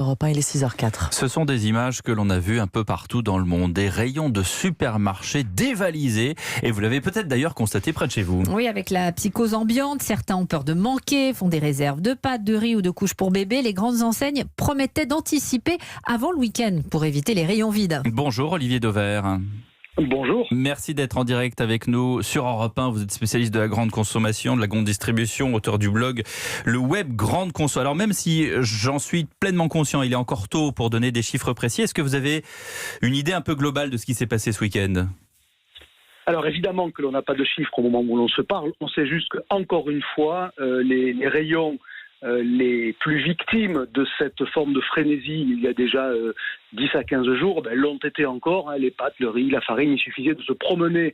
Europe 1, il est 6h04. Ce sont des images que l'on a vues un peu partout dans le monde, des rayons de supermarchés dévalisés, et vous l'avez peut-être d'ailleurs constaté près de chez vous. Oui, avec la psychose ambiante, certains ont peur de manquer, font des réserves de pâtes, de riz ou de couches pour bébés. Les grandes enseignes promettaient d'anticiper avant le week-end pour éviter les rayons vides. Bonjour Olivier Dauvert. Bonjour. Merci d'être en direct avec nous sur Europe 1. Vous êtes spécialiste de la grande consommation, de la grande distribution, auteur du blog Le Web Grande Conso. Alors même si j'en suis pleinement conscient, il est encore tôt pour donner des chiffres précis. Est-ce que vous avez une idée un peu globale de ce qui s'est passé ce week-end ? Alors évidemment que l'on n'a pas de chiffres au moment où l'on se parle. On sait juste qu'encore une fois, les rayons les plus victimes de cette forme de frénésie il y a déjà 10 à 15 jours, l'ont été encore. Les pâtes, le riz, la farine. Il suffisait de se promener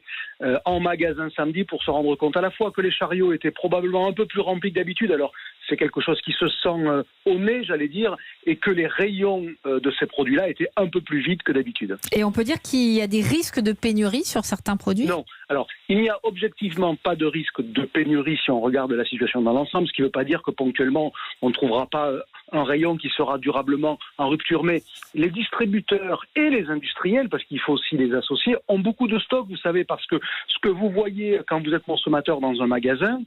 en magasin samedi pour se rendre compte à la fois que les chariots étaient probablement un peu plus remplis que d'habitude. Alors c'est quelque chose qui se sent au nez, j'allais dire, et que les rayons de ces produits-là étaient un peu plus vides que d'habitude. Et on peut dire qu'il y a des risques de pénurie sur certains produits ? Non. Alors, il n'y a objectivement pas de risque de pénurie si on regarde la situation dans l'ensemble, ce qui ne veut pas dire que ponctuellement, on ne trouvera pas un rayon qui sera durablement en rupture. Mais les distributeurs et les industriels, parce qu'il faut aussi les associer, ont beaucoup de stocks, vous savez, parce que ce que vous voyez quand vous êtes consommateur dans un magasin,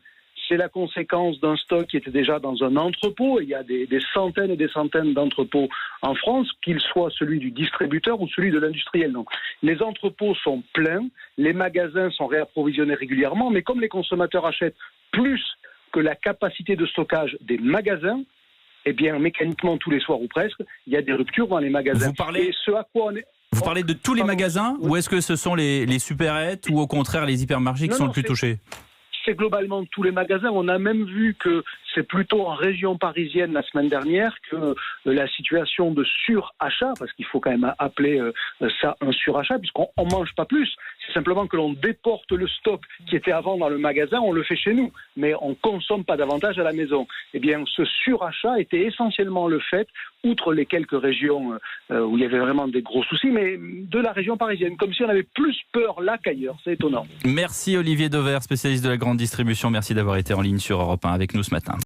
c'est la conséquence d'un stock qui était déjà dans un entrepôt. Il y a des centaines et des centaines d'entrepôts en France, qu'il soit celui du distributeur ou celui de l'industriel. Donc, les entrepôts sont pleins, les magasins sont réapprovisionnés régulièrement, mais comme les consommateurs achètent plus que la capacité de stockage des magasins, eh bien, mécaniquement, tous les soirs ou presque, il y a des ruptures dans les magasins. Vous parlez de tous les magasins, ou est-ce que ce sont les supérettes ou au contraire les hypermarchés qui sont le plus touchés ? C'est globalement tous les magasins. On a même vu que c'est plutôt en région parisienne la semaine dernière que la situation de surachat, parce qu'il faut quand même appeler ça un surachat, puisqu'on ne mange pas plus. C'est simplement que l'on déporte le stock qui était avant dans le magasin, on le fait chez nous, mais on ne consomme pas davantage à la maison. Eh bien, ce surachat était essentiellement le fait, outre les quelques régions où il y avait vraiment des gros soucis, mais de la région parisienne, comme si on avait plus peur là qu'ailleurs. C'est étonnant. Merci Olivier Dauvert, spécialiste de la grande distribution. Merci d'avoir été en ligne sur Europe 1 avec nous ce matin.